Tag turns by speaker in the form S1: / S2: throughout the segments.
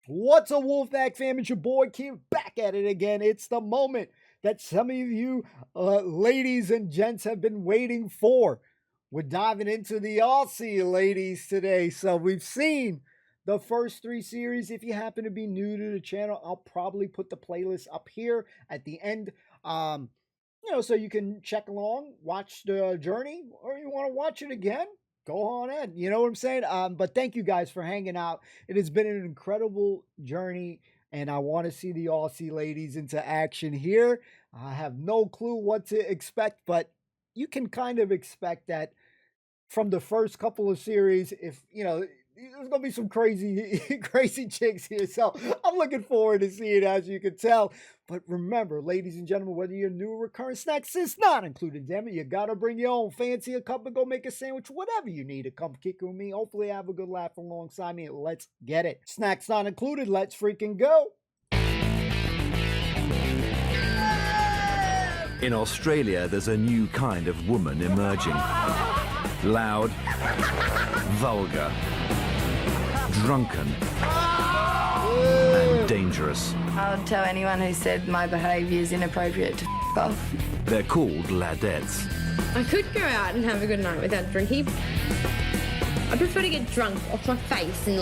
S1: What's a Wolfpack fam? It's your boy Q back at it again. It's the moment that some of you ladies and gents have been waiting for. We're diving into the Aussie ladies today. So we've seen the first 3 series. If you happen to be new to the channel, I'll probably put the playlist up here at the end. So you can check along, watch the journey, or you want to watch it again, go on in. You know what I'm saying? But thank you guys for hanging out. It has been an incredible journey, and I want to see the Aussie ladies into action here. I have no clue what to expect, but you can kind of expect that from the first couple of series. If there's gonna be some crazy chicks here, so I'm looking forward to seeing it, as you can tell. But remember, ladies and gentlemen, whether you're new or recurring, snacks is not included. Damn it, you gotta bring your own. Fancy a cup and go make a sandwich, whatever you need to come kick with me. Hopefully, have a good laugh alongside me. Let's get it. Snacks not included. Let's freaking go.
S2: In Australia, there's a new kind of woman emerging. Loud, vulgar, drunken, and dangerous.
S3: I'll tell anyone who said my behaviour is inappropriate to f off.
S2: They're called Ladettes.
S4: I could go out and have a good night without drinking. I prefer to get drunk off my face and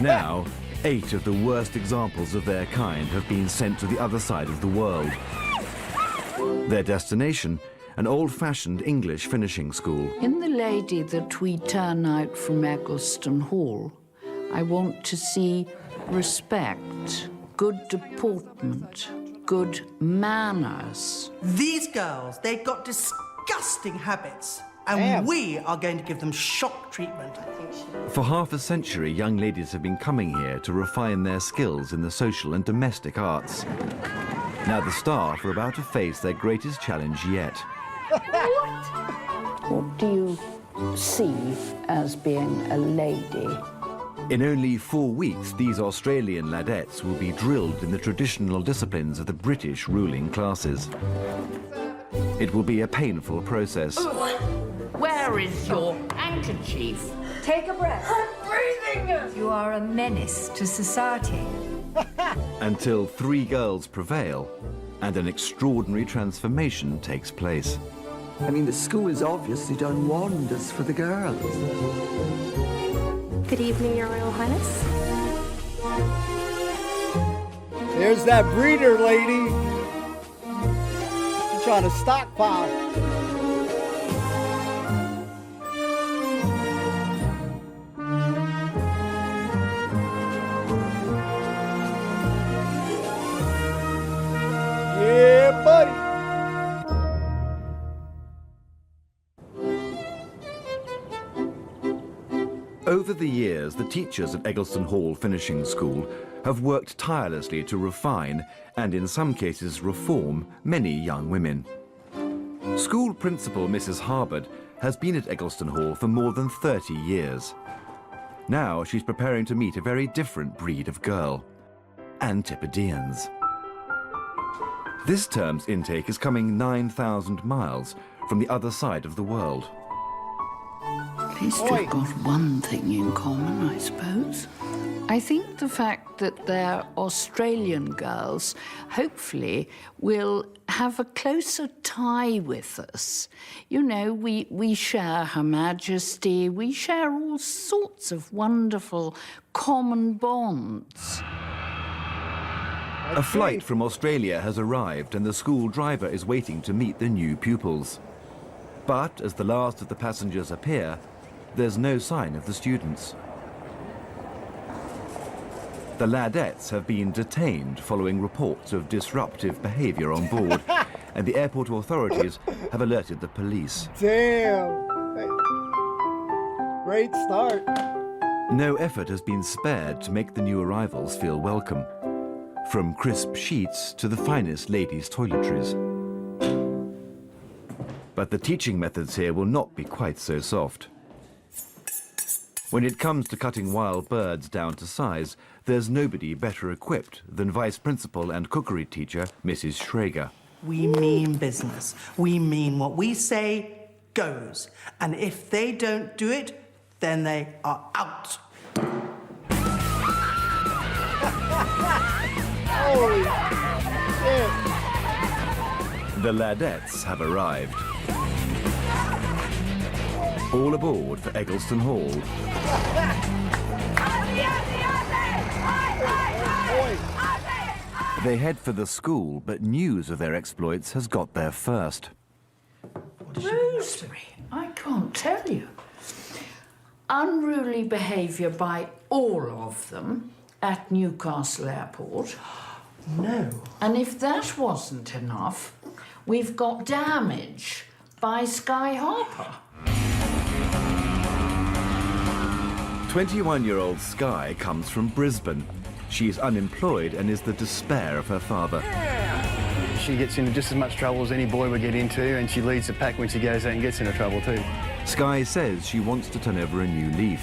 S2: Now, 8 of the worst examples of their kind have been sent to the other side of the world. Their destination, an old-fashioned English finishing school.
S5: In the lady that we turn out from Eccleston Hall, I want to see respect, good deportment, good manners.
S6: These girls, they've got disgusting habits, and we are going to give them shock treatment.
S2: For half a century, young ladies have been coming here to refine their skills in the social and domestic arts. Now the staff are about to face their greatest challenge yet.
S5: What do you see as being a lady?
S2: In only 4 weeks, these Australian ladettes will be drilled in the traditional disciplines of the British ruling classes. It will be a painful process.
S5: Where is your handkerchief?
S3: Take a breath.
S5: I'm breathing!
S3: You are a menace to society.
S2: Until 3 girls prevail and an extraordinary transformation takes place.
S7: I mean, the school has obviously done wonders for the girls.
S4: Good evening, Your Royal Highness.
S1: There's that breeder lady. She's trying to stockpile. Yeah, buddy.
S2: Over the years, the teachers at Eccleston Hall Finishing School have worked tirelessly to refine and, in some cases, reform many young women. School principal Mrs. Harbord has been at Eccleston Hall for more than 30 years. Now she's preparing to meet a very different breed of girl, Antipodeans. This term's intake is coming 9,000 miles from the other side of the world.
S5: At least we've got one thing in common, I suppose. I think the fact that they're Australian girls hopefully will have a closer tie with us. You know, we share Her Majesty, we share all sorts of wonderful common bonds.
S2: A flight from Australia has arrived and the school driver is waiting to meet the new pupils. But as the last of the passengers appear, there's no sign of the students. The ladettes have been detained following reports of disruptive behavior on board, and the airport authorities have alerted the police.
S1: Damn. Great start.
S2: No effort has been spared to make the new arrivals feel welcome, from crisp sheets to the finest ladies' toiletries. But the teaching methods here will not be quite so soft. When it comes to cutting wild birds down to size, there's nobody better equipped than Vice Principal and cookery teacher, Mrs. Schrager.
S6: We mean business. We mean what we say goes. And if they don't do it, then they are out.
S1: Holy shit.
S2: The Ladettes have arrived. All aboard for Eggleston Hall. They head for the school, but news of their exploits has got there first.
S5: Rosemary, I can't tell you. Unruly behaviour by all of them at Newcastle Airport.
S6: No.
S5: And if that wasn't enough, we've got damage by Sky Harper.
S2: 21-year-old Sky comes from Brisbane. She's unemployed and is the despair of her father.
S8: She gets into just as much trouble as any boy would get into, and she leads the pack when she goes out and gets into trouble too.
S2: Sky says she wants to turn over a new leaf,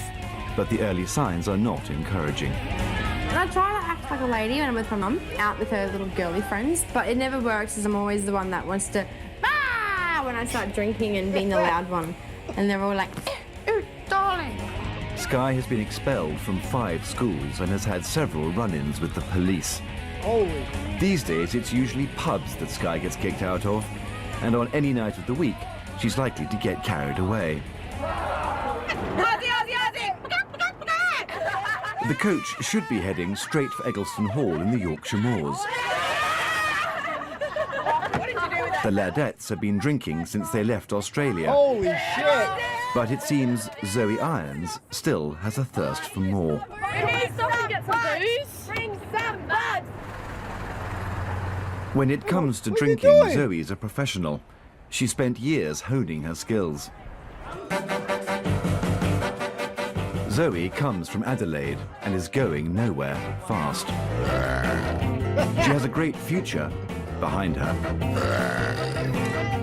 S2: but the early signs are not encouraging.
S4: And I try to act like a lady when I'm with my mum, out with her little girly friends, but it never works as I'm always the one that wants to when I start drinking and being the loud one. And they're all like, ooh, darling.
S2: Sky has been expelled from 5 schools and has had several run-ins with the police.
S1: Holy.
S2: These days, it's usually pubs that Sky gets kicked out of, and on any night of the week, she's likely to get carried away. The coach should be heading straight for Eggleston Hall in the Yorkshire Moors. The Ladettes have been drinking since they left Australia.
S1: Holy shit.
S2: But it seems Zoe Irons still has a thirst for more.
S4: We need someone to get some booze. Bring some buds.
S2: When it comes to
S1: What are you
S2: drinking,
S1: doing?
S2: Zoe's a professional. She spent years honing her skills. Zoe comes from Adelaide and is going nowhere fast. She has a great future behind her.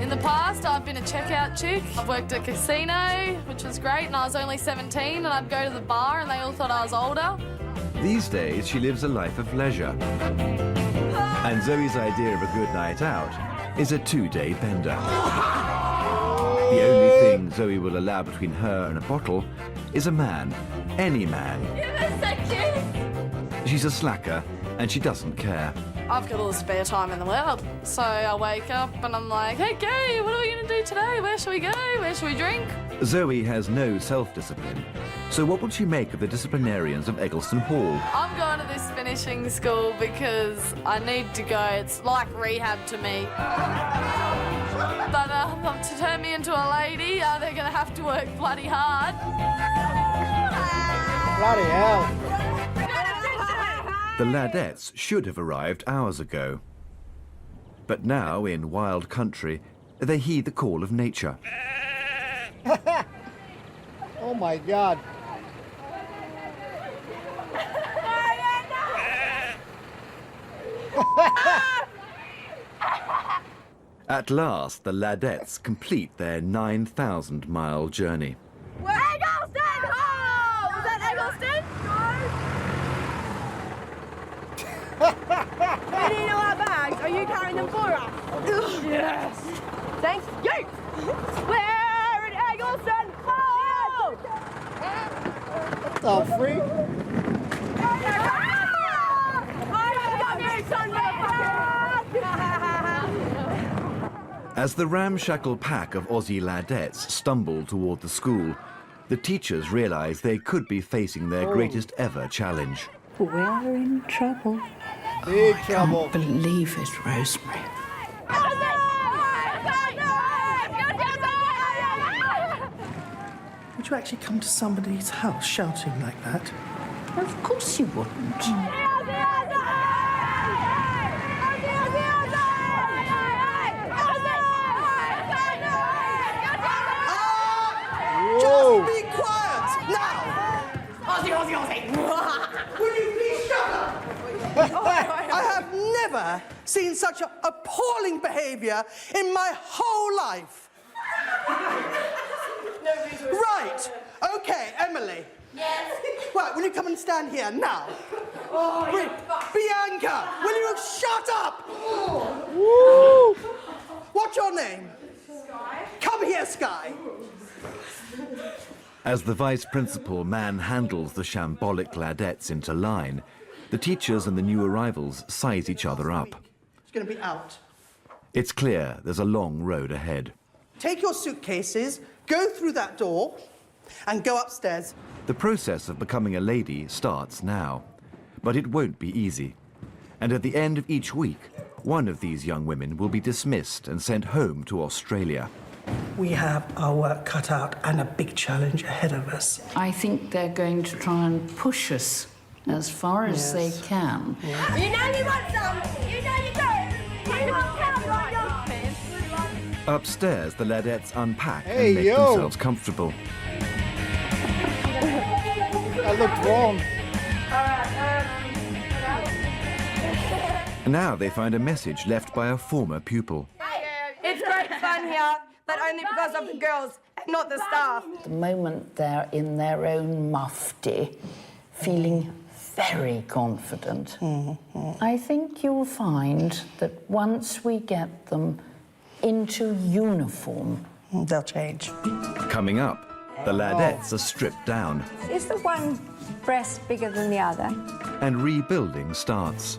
S9: In the past, I've been a checkout chick. I've worked at a casino, which was great, and I was only 17, and I'd go to the bar and they all thought I was older.
S2: These days, she lives a life of leisure. And Zoe's idea of a good night out is a 2-day bender. The only thing Zoe will allow between her and a bottle is a man, any man.
S9: Give us a kiss!
S2: She's a slacker and she doesn't care.
S9: I've got all the spare time in the world. So I wake up and I'm like, okay, what are we going to do today? Where shall we go? Where shall we drink?
S2: Zoe has no self-discipline. So what would she make of the disciplinarians of Eggleston Hall?
S9: I'm going to this finishing school because I need to go. It's like rehab to me. But to turn me into a lady, they're going to have to work bloody hard.
S1: Bloody hell.
S2: The Ladettes should have arrived hours ago. But now, in wild country, they heed the call of nature.
S1: Oh my God.
S2: At last, the Ladettes complete their 9,000-mile journey.
S4: Eggleston Hall! Was that Eggleston? We need all our bags. Are you carrying them for us? Yes. Thank you. We're in Eggleston Hall!
S1: What the freak?
S2: As the ramshackle pack of Aussie Ladettes stumble toward the school, the teachers realise they could be facing their greatest ever challenge.
S5: We're in trouble.
S1: Big
S5: I
S1: trouble.
S5: can't believe it, Rosemary.
S6: Would you actually come to somebody's house shouting like that?
S5: Of course you wouldn't.
S1: Whoa.
S6: Just be quiet now! Will you please shut up? I have never seen such appalling behaviour in my whole life. Right. Okay, Emily.
S9: Yes.
S6: Right, will you come and stand here now? Bianca, will you shut up?
S1: Woo.
S6: What's your name? Sky. Come here, Sky.
S2: As the vice principal manhandles the shambolic Ladettes into line, The teachers and the new arrivals size each other up.
S6: It's going to be out.
S2: It's clear there's a long road ahead.
S6: Take your suitcases, go through that door, and go upstairs.
S2: The process of becoming a lady starts now, but it won't be easy. And at the end of each week, one of these young women will be dismissed and sent home to Australia.
S6: We have our work cut out and a big challenge ahead of us.
S5: I think they're going to try and push us as far as they can.
S4: You know you want some. You know you do. You want some, right?
S2: Upstairs, the Ladettes unpack
S1: Hey,
S2: and make
S1: yo.
S2: themselves comfortable.
S1: I looked wrong.
S2: Now they find a message left by a former pupil.
S10: It's great fun here, but only because of the girls and not the staff.
S5: The moment they're in their own mufti, feeling very confident, I think you'll find that once we get them into uniform,
S6: they'll change.
S2: Coming up, the Ladettes are stripped down
S11: Is the one breast bigger than the other?
S2: and rebuilding starts.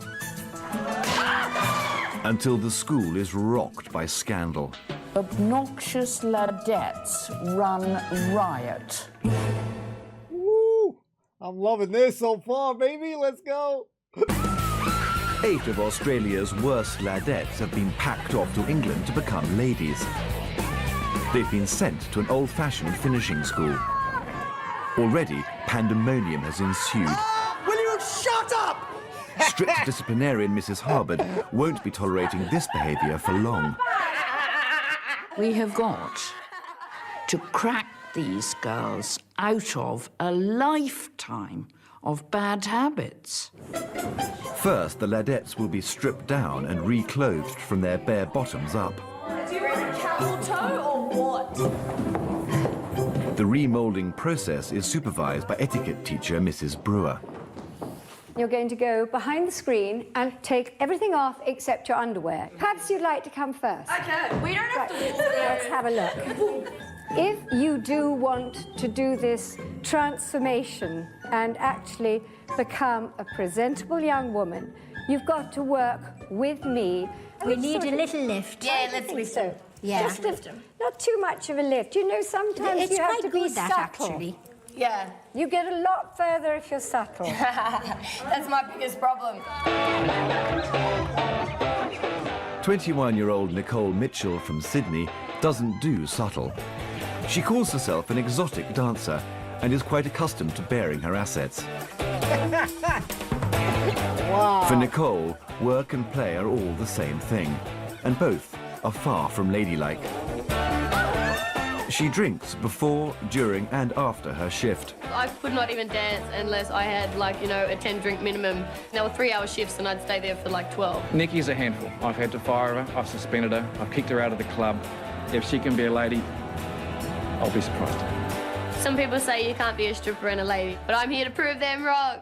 S2: Until the school is rocked by scandal.
S5: obnoxious Ladettes run riot.
S1: Woo! I'm loving this so far, baby. Let's go.
S2: 8 of Australia's worst Ladettes have been packed off to England to become ladies. They've been sent to an old-fashioned finishing school. Already, pandemonium has ensued.
S6: Will you shut up?
S2: Strict disciplinarian Mrs. Harbord won't be tolerating this behaviour for long.
S5: We have got to crack these girls out of a lifetime of bad habits.
S2: First, the Ladettes will be stripped down and reclothed from their bare bottoms up.
S9: Do you reckon camel toe or what?
S2: The remoulding process is supervised by etiquette teacher Mrs. Brewer.
S11: You're going to go behind the screen and take everything off except your underwear. Perhaps you'd like to come first.
S9: Okay, we don't have to walk
S11: Let's have a look. If you do want to do this transformation and actually become a presentable young woman, you've got to work with me.
S12: We need a little lift.
S9: Yeah, let's lift
S11: So,
S12: Yeah.
S11: just not too much of a lift. You know, sometimes
S12: It's
S11: you have
S12: quite
S11: to be
S12: good, that,
S11: subtle.
S12: actually.
S9: Yeah,
S11: You get a lot further if you're subtle.
S9: that's my biggest problem.
S2: 21-year-old Nicole Mitchell from Sydney doesn't do subtle. She calls herself an exotic dancer and is quite accustomed to bearing her assets.
S1: Wow.
S2: For Nicole, work and play are all the same thing, and both are far from ladylike. She drinks before, during and after her shift.
S13: I could not even dance unless I had, like, you know, a 10-drink minimum. There were 3-hour shifts and I'd stay there for like 12.
S14: Nikki's a handful. I've had to fire her, I've suspended her, I've kicked her out of the club. If she can be a lady, I'll be surprised.
S13: Some people say you can't be a stripper and a lady, but I'm here to prove them wrong.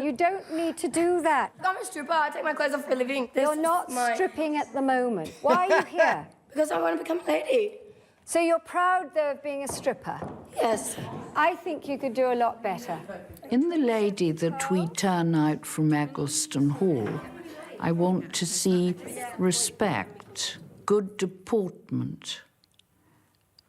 S11: You don't need to do that.
S10: I'm a stripper, I take my clothes off for a living.
S11: You're not stripping at the moment. Why are you here?
S10: Because I want to become a lady.
S11: So you're proud, though, of being a stripper?
S10: Yes.
S11: I think you could do a lot better.
S5: In the lady that we turn out from Eggleston Hall, I want to see respect, good deportment,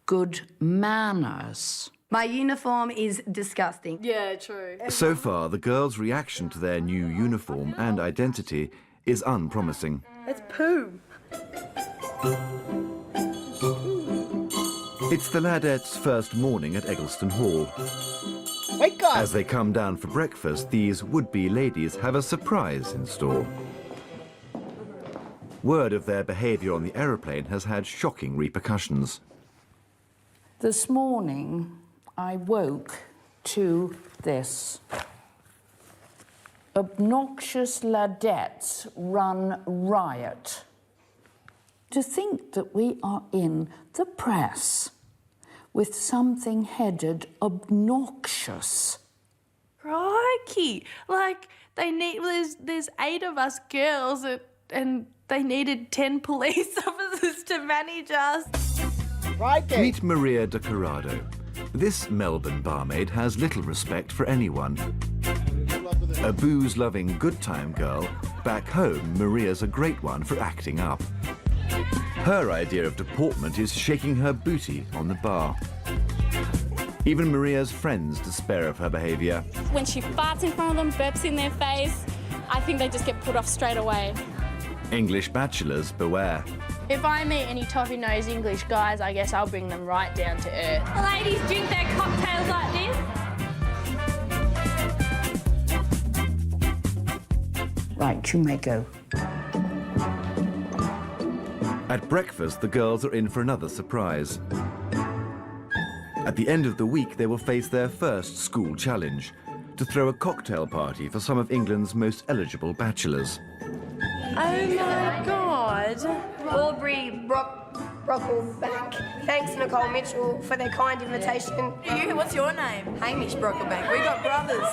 S5: good manners.
S10: My uniform is disgusting.
S9: Yeah, true.
S2: So far, the girls' reaction to their new uniform and identity is unpromising.
S10: It's poo.
S2: It's the Ladettes' first morning at Eggleston Hall.
S1: Wake up!
S2: As they come down for breakfast, these would-be ladies have a surprise in store. Word of their behaviour on the aeroplane has had shocking repercussions.
S5: This morning, I woke to this. Obnoxious Ladettes run riot. To think that we are in the press with something headed obnoxious.
S9: Crikey! Like, they need, there's 8 of us girls and they needed 10 police officers to manage us.
S1: Right.
S2: Meet Maria de Corrado. This Melbourne barmaid has little respect for anyone. A booze-loving good-time girl, back home, Maria's a great one for acting up. Her idea of deportment is shaking her booty on the bar. Even Maria's friends despair of her behaviour.
S15: When she farts in front of them, burps in their face, I think they just get put off straight away.
S2: English bachelors beware.
S15: If I meet any toffee-nosed English guys, I guess I'll bring them right down to earth. Ladies drink their cocktails like this.
S5: Right, you may go.
S2: At breakfast, the girls are in for another surprise. At the end of the week, they will face their first school challenge, to throw a cocktail party for some of England's most eligible bachelors.
S10: Oh my God. Aubrey Brocklebank. Thanks, Nicole Mitchell, for their kind invitation.
S3: You, what's your name? Hamish Brocklebank. We got brothers.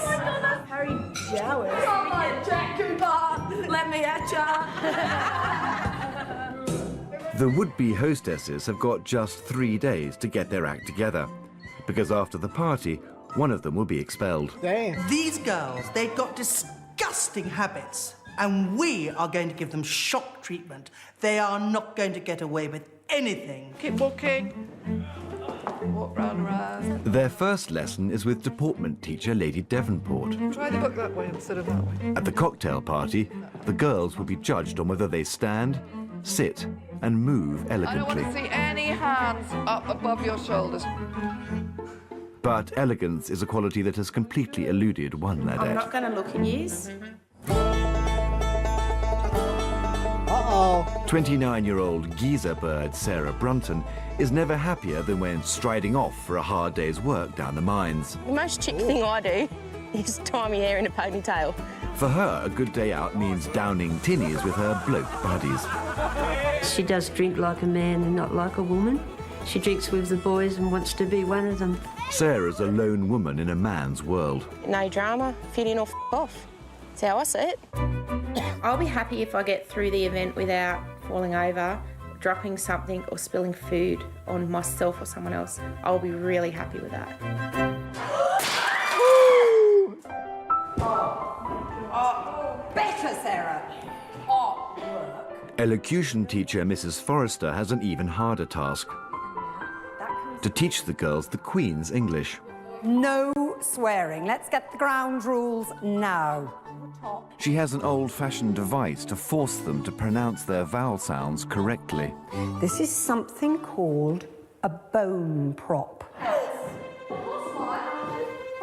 S10: Harry Jowers. Come on, Jack and Bob. Let me at ya.
S2: The would-be hostesses have got just 3 days to get their act together, because after the party, one of them will be expelled.
S1: Damn.
S6: These girls, they've got disgusting habits, and we are going to give them shock treatment. They are not going to get away with anything.
S10: Keep walking. Walk round around.
S2: Their first lesson is with deportment teacher Lady Devonport.
S10: Try the book that way instead of that way.
S2: At the cocktail party, the girls will be judged on whether they stand, sit, and move
S10: I don't want
S2: elegantly.
S10: to see any hands up above your shoulders.
S2: But elegance is a quality that has completely eluded one Ladette.
S3: going to look in years.
S1: Uh-oh.
S2: 29-year-old geezer bird Sarah Brunton is never happier than when striding off for a hard day's work down the mines.
S13: The most chick thing I do is tie my hair in a ponytail.
S2: For her, a good day out means downing tinnies with her bloke buddies.
S16: She does drink like a man and not like a woman. She drinks with the boys and wants to be one of them.
S2: Sarah's a lone woman in a man's world.
S13: No drama, fit in or off. That's how I see it.
S3: I'll be happy if I get through the event without falling over, dropping something or spilling food on myself or someone else. I'll be really happy with that.
S10: Better, Sarah.
S2: Elocution teacher Mrs. Forrester has an even harder task. To teach the girls the Queen's English.
S17: No swearing. Let's get the ground rules now.
S2: She has an old-fashioned device to force them to pronounce their vowel sounds correctly.
S17: This is something called a bone prop.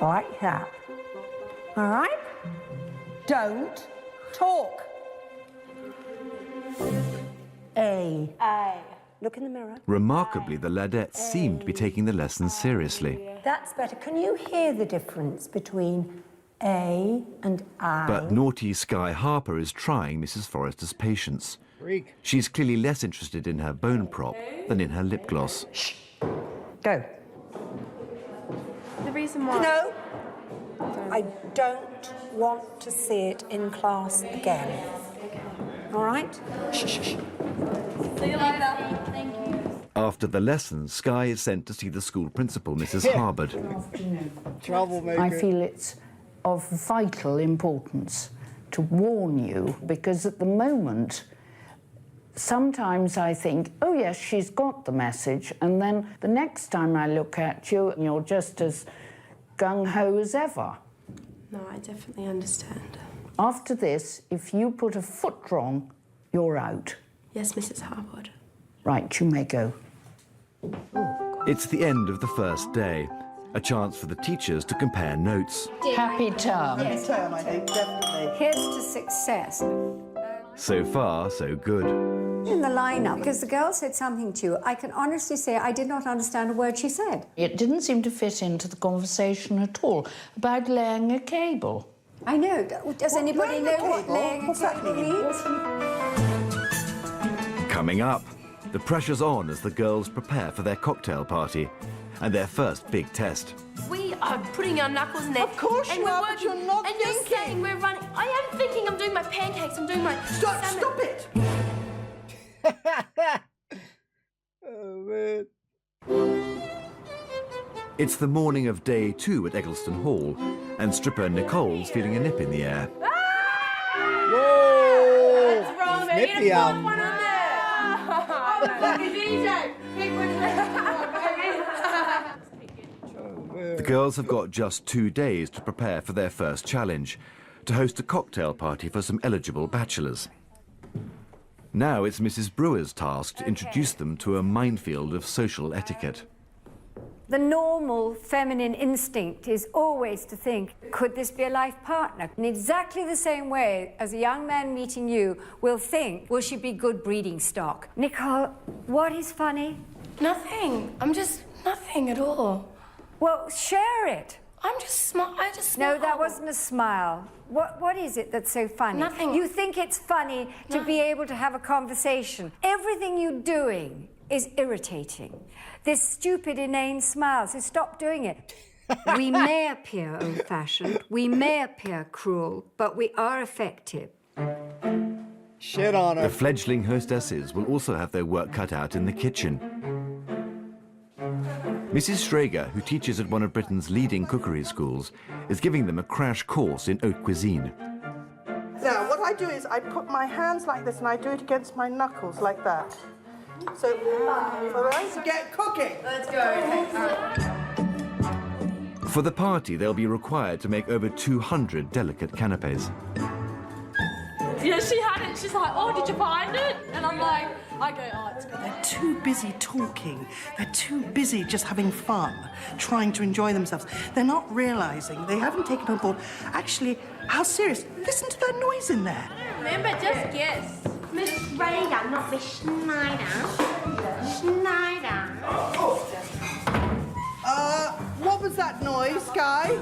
S17: Like that. All right? Don't talk. A. Look in the mirror.
S2: Remarkably, the Ladettes seem to be taking the lessons seriously.
S17: That's better. Can you hear the difference between A and I?
S2: But naughty Sky Harper is trying Mrs. Forrester's patience.
S1: Freak.
S2: She's clearly less interested in her bone prop than in her lip gloss.
S17: Shh. Go.
S4: The reason why...
S17: No. I don't want to see it in class again. All right? Shh, shh, shh.
S10: See you later. Thank you.
S2: After the lessons, Sky is sent to see the school principal, Mrs. Harbord.
S1: Troublemaker.
S5: I feel it's of vital importance to warn you, because at the moment, sometimes I think, oh yes, she's got the message, and then the next time I look at you, you're just as gung-ho as ever.
S4: No, I definitely understand.
S5: After this, if you put a foot wrong, you're out.
S4: Yes, Mrs. Harwood.
S5: Right, you may go.
S2: It's the end of the first day, a chance for the teachers to compare notes.
S5: Happy term.
S6: Yes, term, I think, definitely.
S11: Here's to success.
S2: So far, so good.
S11: In the lineup, because the girl said something to you, I can honestly say I did not understand a word she said.
S5: It didn't seem to fit into the conversation at all about laying a cable.
S11: I know. Does anybody know what laying a cable means?
S2: Coming up, the pressure's on as the girls prepare for their cocktail party and their first big test.
S13: We are putting our knuckles in there.
S6: Of course
S13: and
S6: you
S13: we're
S6: are,
S13: working,
S6: but you're not
S13: and
S6: thinking.
S13: you're saying we're running. I am thinking. I'm doing my pancakes. I'm doing my
S6: Stop it!
S1: Oh, man.
S2: It's the morning of day 2 at Eggleston Hall, And stripper Nicole's feeling a nip in the air.
S1: Whoa!
S15: That's wrong, man.
S1: Nippy
S15: Get a
S1: out.
S15: fourth one on there.
S2: The girls have got just 2 days to prepare for their first challenge, to host a cocktail party for some eligible bachelors. Now it's Mrs. Brewer's task to introduce them to a minefield of social etiquette.
S11: The normal feminine instinct is always to think, could this be a life partner? In exactly the same way as a young man meeting you will think, will she be good breeding stock? Nicole, what is funny?
S9: Nothing. I'm just nothing at all.
S11: Well, share it.
S9: I just
S11: No, that wasn't a smile. What is it that's so funny?
S9: Nothing.
S11: You think it's funny to be able to have a conversation. Everything you're doing is irritating. This stupid, inane smile, so stop doing it. We may appear old-fashioned, we may appear cruel, but we are effective.
S1: Shit on her.
S2: The fledgling hostesses will also have their work cut out in the kitchen. Mrs. Schrager, who teaches at one of Britain's leading cookery schools, is giving them a crash course in haute cuisine.
S6: Now, what I do is I put my hands like this and I do it against my knuckles like that. So, all right, get cooking.
S15: Let's go.
S2: For the party, they'll be required to make over 200 delicate canapes.
S9: Yeah, she had it. She's like, oh, did you find it? And I'm like, I go, oh, it's good.
S6: They're too busy talking. They're too busy just having fun, trying to enjoy themselves. They're not realising, they haven't taken on board, actually, how serious. Listen to that noise in there.
S15: Remember, just guess.
S12: Miss Schrager, not Miss Schneider. Schneider.
S6: What was that noise, Guy?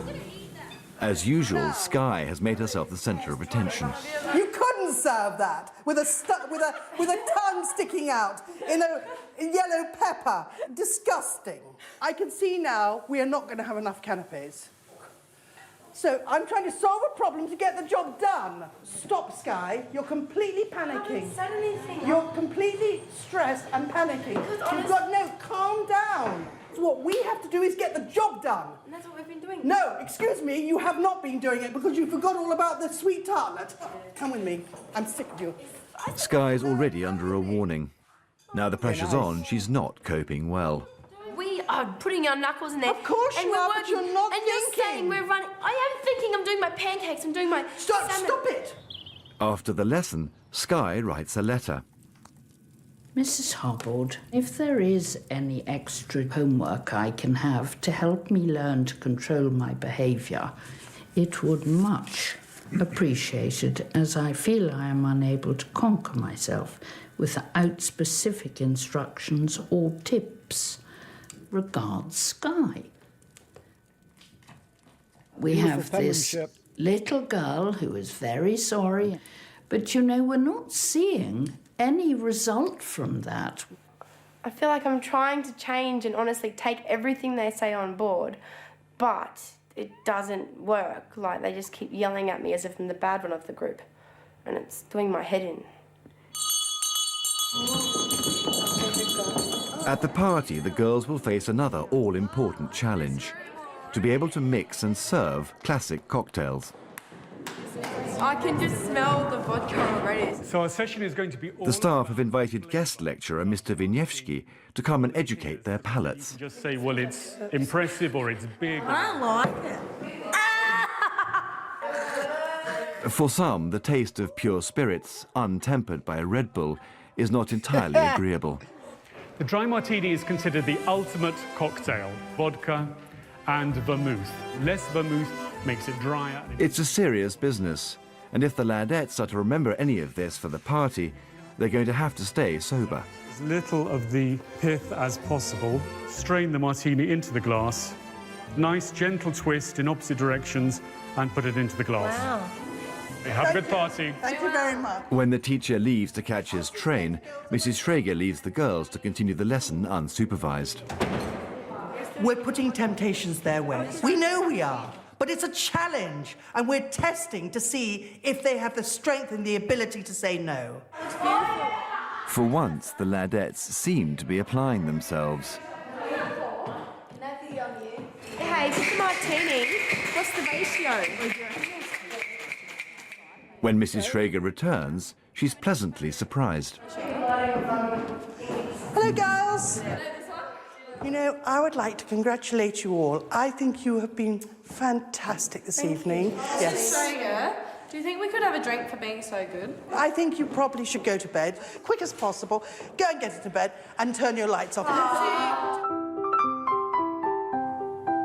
S2: As usual, Skye has made herself the centre of attention.
S6: You couldn't serve that with a tongue sticking out in a yellow pepper. Disgusting. I can see now we are not going to have enough canapes. So I'm trying to solve a problem to get the job done. Stop, Skye. You're completely panicking.
S9: I haven't said anything.
S6: You're completely stressed and panicking. You've got no, calm down. So what we have to do is get the job done.
S9: And that's what we've been doing.
S6: No, excuse me, you have not been doing it because you forgot all about the sweet tartlet. Come with me. I'm sick of you.
S2: Skye's already under a warning. Now the pressure's on, she's not coping well.
S13: We are putting our knuckles in there.
S6: Of course you are, but you're not
S13: and you're saying we're running. I am thinking I'm doing my pancakes, I'm doing my
S6: Stop
S13: salmon.
S6: it!
S2: After the lesson, Skye writes a letter.
S5: Mrs. Hobbold, if there is any extra homework I can have to help me learn to control my behaviour, it would much appreciated, as I feel I am unable to conquer myself without specific instructions or tips. Regards, Skye. We have this little girl who is very sorry, but you know, we're not seeing any result from that.
S3: I feel like I'm trying to change and honestly take everything they say on board, but it doesn't work. Like, they just keep yelling at me as if I'm the bad one of the group, and it's doing my head in.
S2: At the party, the girls will face another all-important challenge: to be able to mix and serve classic cocktails.
S15: I can just smell the vodka already.
S18: So our session is going to be all...
S2: The staff have invited guest lecturer Mr. Wieniewski to come and educate their palates.
S18: Just say, well, it's impressive or it's big.
S10: I like it.
S2: For some, the taste of pure spirits, untempered by a Red Bull, is not entirely agreeable.
S18: The dry martini is considered the ultimate cocktail. Vodka and vermouth. Less vermouth makes it drier.
S2: It's a serious business, and if the Ladettes are to remember any of this for the party, they're going to have to stay sober.
S18: As little of the pith as possible. Strain the martini into the glass. Nice, gentle twist in opposite directions and put it into the glass.
S10: Wow.
S18: Have a good party.
S6: Thank you very much.
S2: When the teacher leaves to catch his train, Mrs. Schrager leaves the girls to continue the lesson unsupervised.
S6: We're putting temptations their way. We know we are. But it's a challenge, and we're testing to see if they have the strength and the ability to say no.
S2: For once, the Ladettes seem to be applying themselves.
S3: Hey, just a martini.
S15: What's the ratio?
S2: When Mrs. Schrager returns, she's pleasantly surprised.
S6: Hello, girls. You know, I would like to congratulate you all. I think you have been fantastic this evening.
S9: Yes. Schrager, do you think we could have a drink for being so good?
S6: I think you probably should go to bed, quick as possible. Go and get into bed and turn your lights off.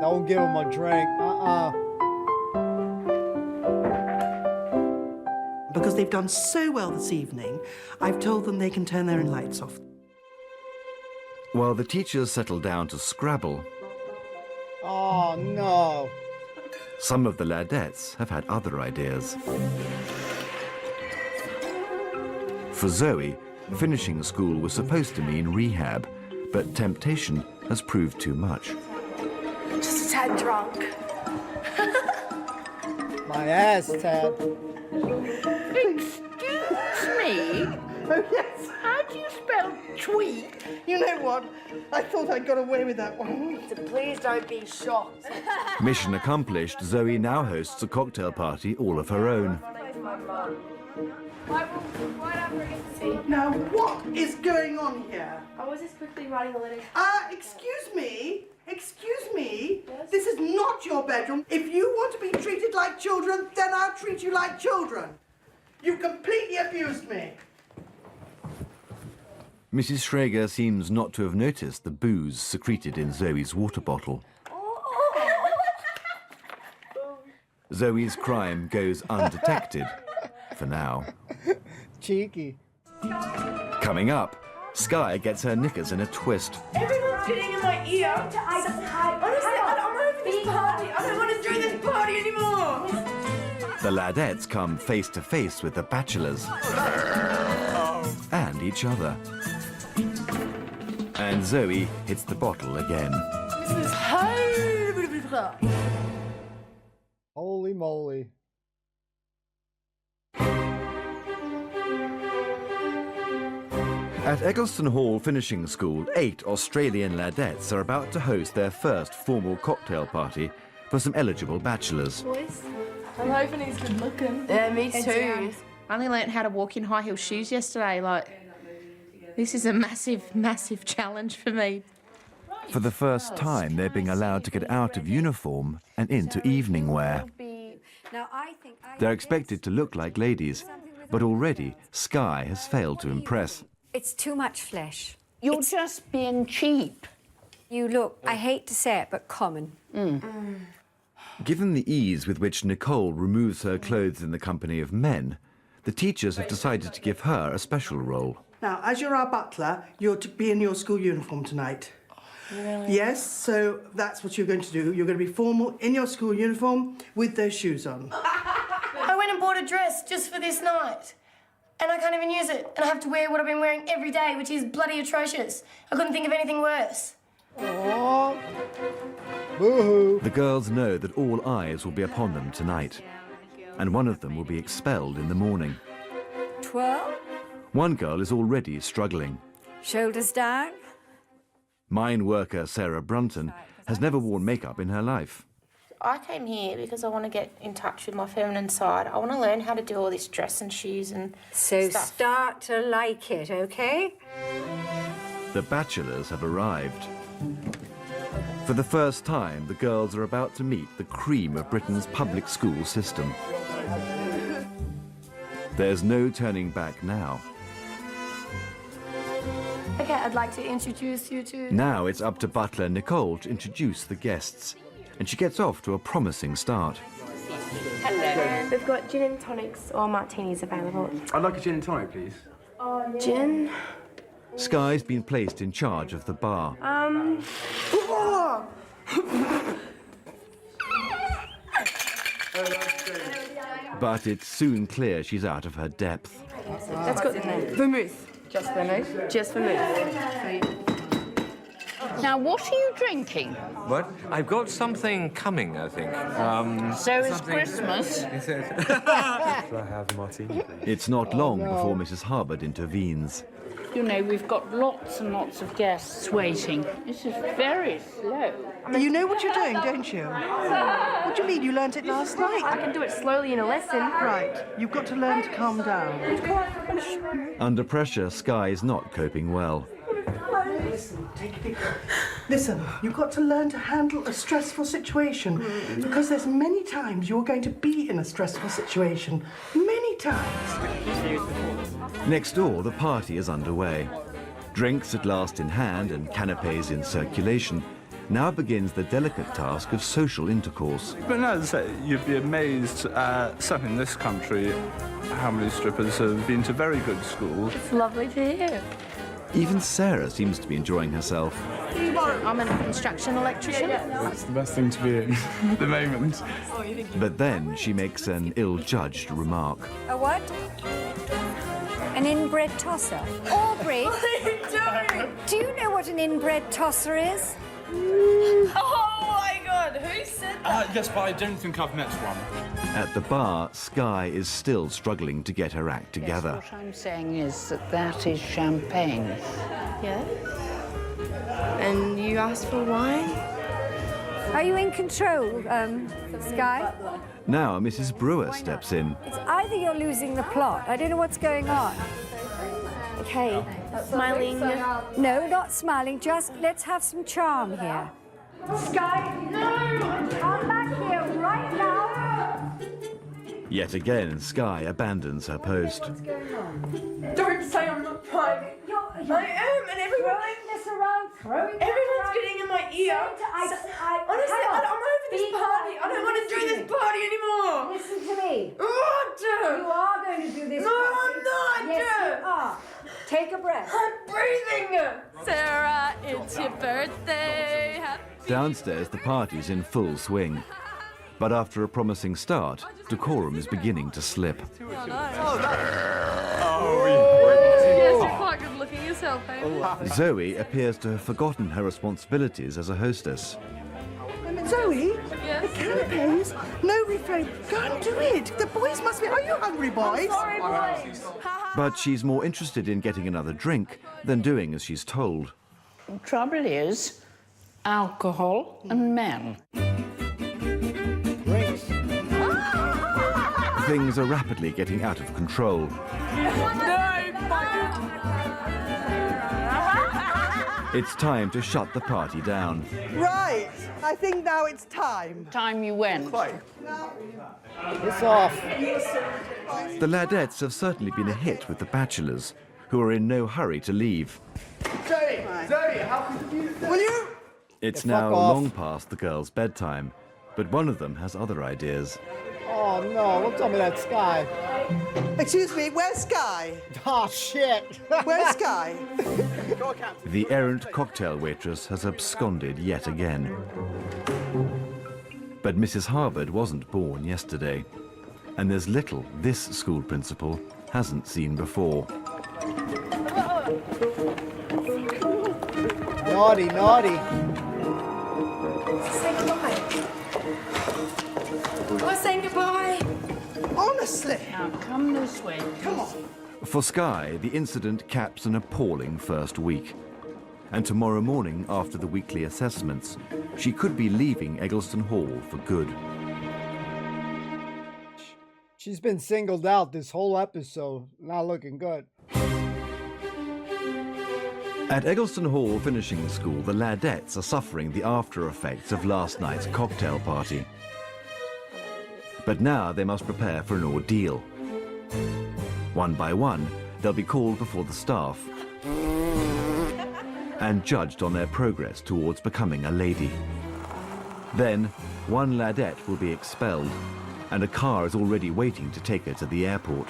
S1: Don't give him a drink.
S6: Because they've done so well this evening, I've told them they can turn their lights off.
S2: While the teachers settle down to Scrabble,
S1: Oh, no.
S2: some of the ladettes have had other ideas. For Zoe, finishing school was supposed to mean rehab, but temptation has proved too much.
S15: Just a tad drunk.
S1: My ass, Tad.
S6: Excuse me? Oh, yes. How do you spell tweet? You know what? I thought I got away with that one.
S10: So please don't be shocked.
S2: Mission accomplished, Zoe now hosts a cocktail party all of her own.
S6: Now, what is going on here?
S3: I was just quickly writing a letter.
S6: Excuse me? Excuse me? Yes? This is not your bedroom. If you want to be treated like children, then I'll treat you like children. You completely abused me.
S2: Mrs. Schrager seems not to have noticed the booze secreted in Zoe's water bottle. Zoe's crime goes undetected, for now.
S1: Cheeky.
S2: Coming up, Sky gets her knickers in a twist.
S10: Everyone's getting in my ear. Honestly, I'm over this party. I don't want to do this party anymore.
S2: The ladettes come face to face with the bachelors and each other. And Zoe hits the bottle again.
S1: Holy moly.
S2: At Eggleston Hall Finishing School, 8 Australian ladettes are about to host their first formal cocktail party for some eligible bachelors.
S9: Boys, I'm hoping he's good looking.
S15: Yeah, me too.
S19: I only learnt how to walk in high heel shoes yesterday. This is a massive, massive challenge for me.
S2: For the first time, they're being allowed to get out of uniform and into evening wear. They're expected to look like ladies, but already Sky has failed to impress.
S11: It's too much flesh.
S5: You're just being cheap.
S11: You look, I hate to say it, but common.
S2: Given the ease with which Nicole removes her clothes in the company of men, the teachers have decided to give her a special role.
S6: Now, as you're our butler, you're to be in your school uniform tonight.
S9: Really?
S6: Yes, so that's what you're going to do. You're going to be formal in your school uniform with those shoes on.
S10: I went and bought a dress just for this night. And I can't even use it. And I have to wear what I've been wearing every day, which is bloody atrocious. I couldn't think of anything worse.
S1: Oh. Boo-hoo.
S2: The girls know that all eyes will be upon them tonight, and one of them will be expelled in the morning.
S11: Twirl.
S2: One girl is already struggling.
S11: Shoulders down.
S2: Mine worker Sarah Brunton has never worn makeup in her life.
S20: I came here because I want to get in touch with my feminine side. I want to learn how to do all this dress and shoes and
S11: So
S20: stuff.
S11: start to like it, okay?
S2: The bachelors have arrived. For the first time, the girls are about to meet the cream of Britain's public school system. There's no turning back now.
S3: Okay, I'd like to introduce you to...
S2: Now it's up to butler Nicole to introduce the guests, and she gets off to a promising start.
S3: Hello. We've got gin and tonics or martinis available.
S8: I'd like a gin and tonic, please.
S3: Gin?
S2: Sky's been placed in charge of the bar. But it's soon clear she's out of her depth.
S3: That's good. Vermouth. Just vermouth? Just vermouth.
S5: Now, what are you drinking?
S21: What? I've got something coming, I think.
S5: So is Christmas.
S21: Should I have a martini, please?
S2: It's not long before Mrs. Hubbard intervenes.
S5: You know, we've got lots and lots of guests waiting. This is very slow.
S6: You know what you're doing, don't you? What do you mean? You learnt it last night?
S3: I can do it slowly in a lesson.
S6: Right. You've got to learn to calm down.
S2: Under pressure, Sky is not coping well.
S6: Listen, take a deep breath. Listen, you've got to learn to handle a stressful situation because there's many times you're going to be in a stressful situation. Many times.
S2: Next door, the party is underway. Drinks at last in hand and canapes in circulation. Now begins the delicate task of social intercourse.
S7: But no, you'd be amazed, certainly in this country, how many strippers have been to very good schools.
S3: It's lovely to hear.
S2: Even Sarah seems to be enjoying herself.
S15: I'm a construction electrician.
S7: That's the best thing to be in at the moment.
S2: But then she makes an ill-judged remark.
S11: A what? An inbred tosser. Aubrey,
S3: What are you doing?
S11: do you know what an inbred tosser is?
S3: Oh my God, who said that?
S7: Yes, but I don't think I've met one.
S2: At the bar, Sky is still struggling to get her act together.
S5: Yes, what I'm saying is that is champagne.
S3: Yes. And you asked for wine?
S11: Are you in control, Sky?
S2: Now Mrs. Brewer steps in.
S11: It's either you're losing the plot. I don't know what's going on.
S3: Okay, smiling.
S11: No, not smiling. Just let's have some charm here. Sky, no! Come back here right now.
S2: Yet again, Sky abandons her post.
S11: What's going on?
S3: Don't say I'm not private. I am, and everyone... Everyone's getting in my ear. Honestly, I'm over this party. I don't want to do this party anymore.
S11: Listen to me.
S3: What?
S11: You are going to do this.
S3: No,
S11: party.
S3: I'm not.
S11: Yes, you are. Take a breath.
S3: I'm breathing.
S9: Sarah, it's your birthday.
S2: Downstairs, the party's in full swing. But after a promising start, decorum is beginning to slip.
S9: Yes, you're quite good looking yourself, eh?
S2: Zoe appears to have forgotten her responsibilities as a hostess.
S6: Zoe,
S9: Yes?
S6: the canapes, no refrain. Go and do it. The boys must be... Are you hungry, boys?
S3: Sorry, boys.
S2: But she's more interested in getting another drink than doing as she's told.
S5: The trouble is alcohol and men.
S2: Things are rapidly getting out of control. It's time to shut the party down.
S6: Right. I think now it's time.
S5: Time you went.
S1: It's off.
S2: The Ladettes have certainly been a hit with the bachelors, who are in no hurry to leave.
S6: Zoe, how could you... Will you?
S2: It's
S1: Yeah, fuck
S2: now
S1: off.
S2: long past the girls' bedtime, but one of them has other ideas.
S1: Oh no, don't tell me that Sky.
S6: Excuse me, where's Sky?
S1: Oh shit.
S6: Where's Sky?
S2: The errant cocktail waitress has absconded yet again. But Mrs. Harvard wasn't born yesterday, and there's little this school principal hasn't seen before.
S1: Naughty, naughty.
S3: Say goodbye. I'm saying goodbye.
S6: Honestly.
S5: Now come this way.
S6: Come on.
S2: For Sky, the incident caps an appalling first week. And tomorrow morning, after the weekly assessments, she could be leaving Eggleston Hall for good.
S1: She's been singled out this whole episode. Not looking good.
S2: At Eggleston Hall Finishing School, the Ladettes are suffering the after effects of last night's cocktail party. But now they must prepare for an ordeal. One by one, they'll be called before the staff and judged on their progress towards becoming a lady. Then, one Ladette will be expelled, and a car is already waiting to take her to the airport.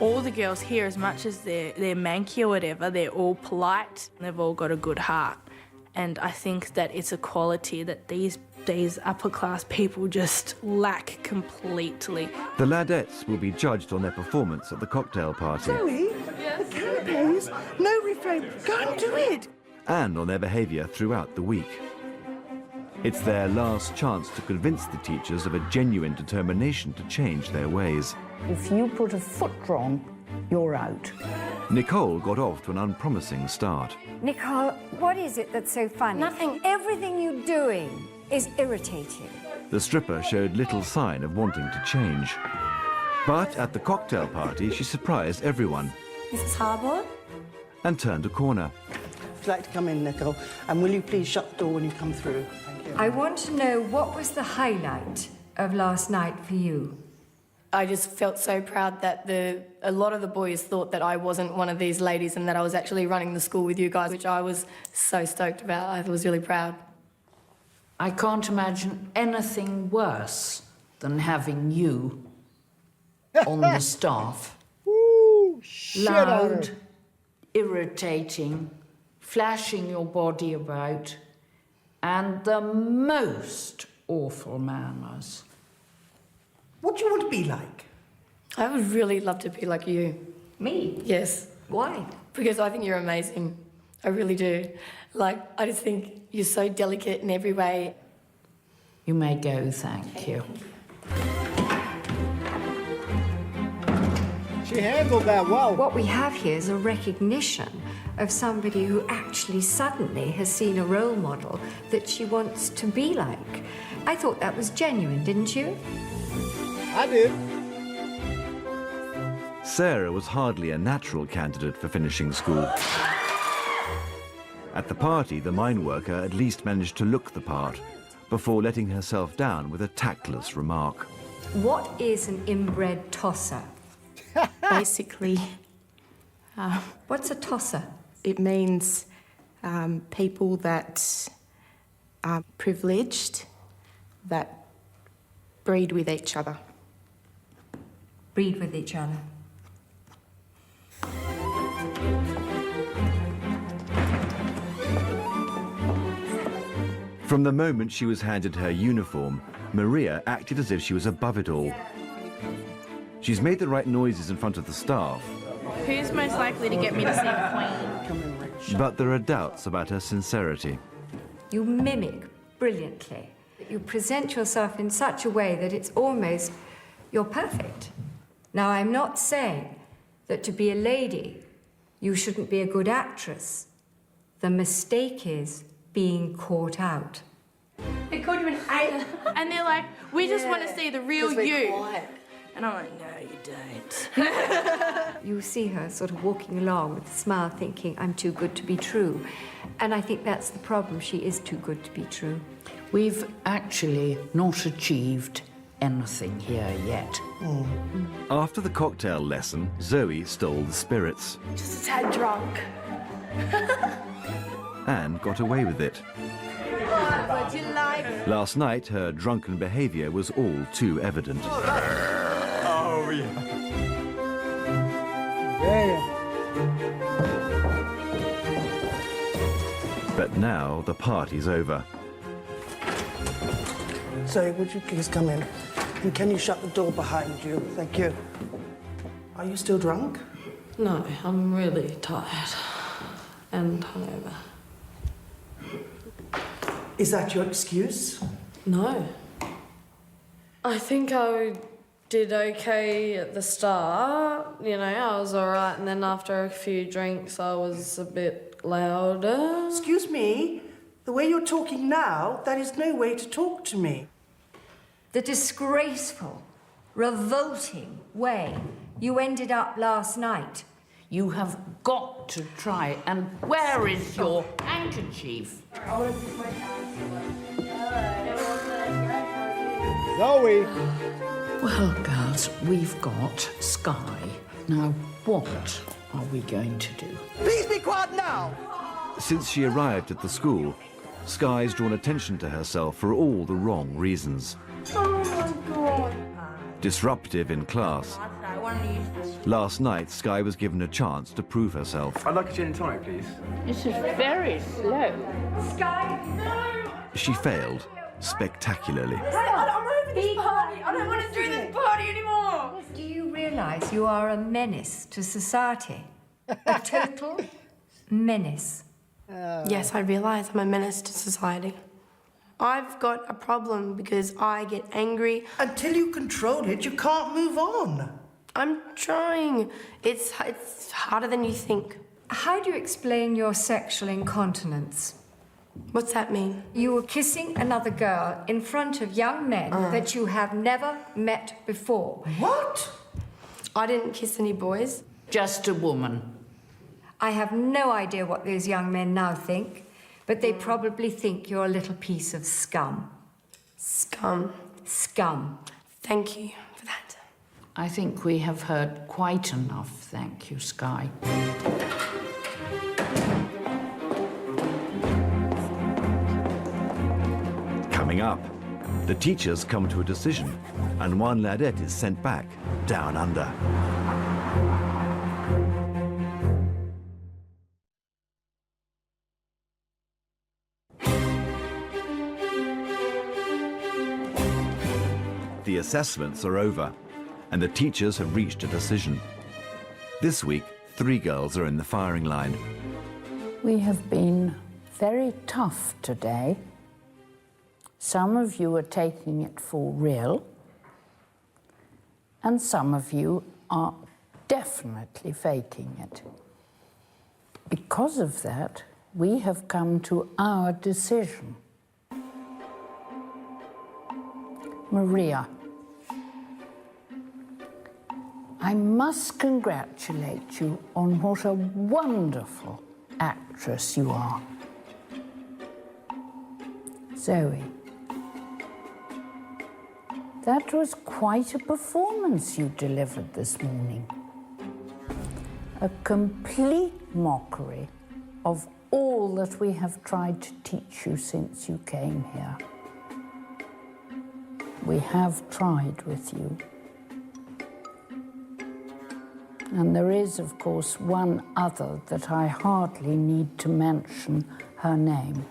S19: All the girls here, as much as they're manky or whatever, they're all polite. They've all got a good heart. And I think that it's a quality that these upper class people just lack completely.
S2: The Ladettes will be judged on their performance at the cocktail party
S6: Zoe, the canapes, no refrain. Go and do it.
S2: and on their behaviour throughout the week. It's their last chance to convince the teachers of a genuine determination to change their ways.
S5: If you put a foot wrong, you're out.
S2: Nicole got off to an unpromising start.
S11: Nicole, what is it that's so funny?
S10: Nothing.
S11: Everything you're doing is irritating.
S2: The stripper showed little sign of wanting to change. But at the cocktail party, she surprised everyone
S10: Mrs. Harbour?
S2: and turned a corner.
S6: Would you like to come in, Nicole? And will you please shut the door when you come through? Thank you.
S11: I want to know, what was the highlight of last night for you?
S3: I just felt so proud that a lot of the boys thought that I wasn't one of these ladies and that I was actually running the school with you guys, which I was so stoked about. I was really proud.
S5: I can't imagine anything worse than having you on the staff.
S1: Ooh, shit on her.
S5: Loud, irritating, flashing your body about, and the most awful manners.
S6: What do you want to be like?
S3: I would really love to be like you.
S11: Me?
S3: Yes.
S11: Why?
S3: Because I think you're amazing. I really do. Like, I just think you're so delicate in every way.
S5: You may go, thank you.
S1: She handled that well.
S11: What we have here is a recognition of somebody who actually suddenly has seen a role model that she wants to be like. I thought that was genuine, didn't you?
S1: I did.
S2: Sarah was hardly a natural candidate for finishing school. At the party, the mine worker at least managed to look the part before letting herself down with a tactless remark.
S11: What is an inbred tosser?
S20: Basically,
S11: What's a tosser?
S20: it means people that are privileged that breed with each other.
S11: Breed with each other.
S2: From the moment she was handed her uniform, Maria acted as if she was above it all. She's made the right noises in front of the staff,
S19: Who's most likely to get me to see the Queen?
S2: but there are doubts about her sincerity.
S11: You mimic brilliantly. You present yourself in such a way that it's almost, you're perfect. Now, I'm not saying that to be a lady, you shouldn't be a good actress. The mistake is being caught out.
S3: They called you an A.
S19: And they're like, we just want to see the real
S3: 'Cause we're
S19: you.
S3: quiet.
S19: And I'm like, no, you don't.
S11: You see her sort of walking along with a smile thinking, I'm too good to be true. And I think that's the problem. She is too good to be true.
S5: We've actually not achieved anything here yet.
S2: After the cocktail lesson, Zoe stole the spirits
S3: Just a tad drunk.
S2: and got away with it.
S3: What would you like?
S2: Last night, her drunken behaviour was all too evident.
S8: Oh, yeah.
S2: But now the party's over.
S6: Zoe, would you please come in? And can you shut the door behind you? Thank you. Are you still drunk?
S14: No, I'm really tired and hungover.
S6: Is that your excuse?
S14: No. I think I did okay at the start. You know, I was all right, and then after a few drinks, I was a bit louder.
S6: Excuse me? The way you're talking now, that is no way to talk to me.
S11: The disgraceful, revolting way you ended up last night.
S5: You have got to try. And where is your handkerchief?
S1: Zoe!
S5: Well, girls, we've got Sky. Now, what are we going to do?
S6: Please be quiet now!
S2: Since she arrived at the school, Sky's drawn attention to herself for all the wrong reasons.
S3: Oh my God.
S2: Disruptive in class. Last night, Sky was given a chance to prove herself.
S8: I'd like a gin and tonic, please.
S5: This is very slow.
S11: Sky, no!
S2: She failed spectacularly.
S3: I'm over this party. I don't want to do this party anymore.
S11: Do you realise you are a menace to society? A total menace.
S3: Yes, I realise I'm a menace to society. I've got a problem because I get angry.
S6: Until you control it, you can't move on.
S3: I'm trying. It's harder than you think.
S11: How do you explain your sexual incontinence?
S3: What's that mean?
S11: You were kissing another girl in front of young men that you have never met before.
S6: What?
S3: I didn't kiss any boys.
S5: Just a woman.
S11: I have no idea what those young men now think, but they probably think you're a little piece of scum.
S3: Scum.
S11: Scum.
S3: Thank you for that.
S5: I think we have heard quite enough, thank you, Sky.
S2: Coming up, the teachers come to a decision, and one Ladette is sent back, down under. The assessments are over, and the teachers have reached a decision. This week, 3 girls are in the firing line.
S5: We have been very tough today. Some of you are taking it for real, and some of you are definitely faking it. Because of that, we have come to our decision. Maria, I must congratulate you on what a wonderful actress you are. Zoe, that was quite a performance you delivered this morning. A complete mockery of all that we have tried to teach you since you came here. We have tried with you. And there is, of course, one other that I hardly need to mention her name.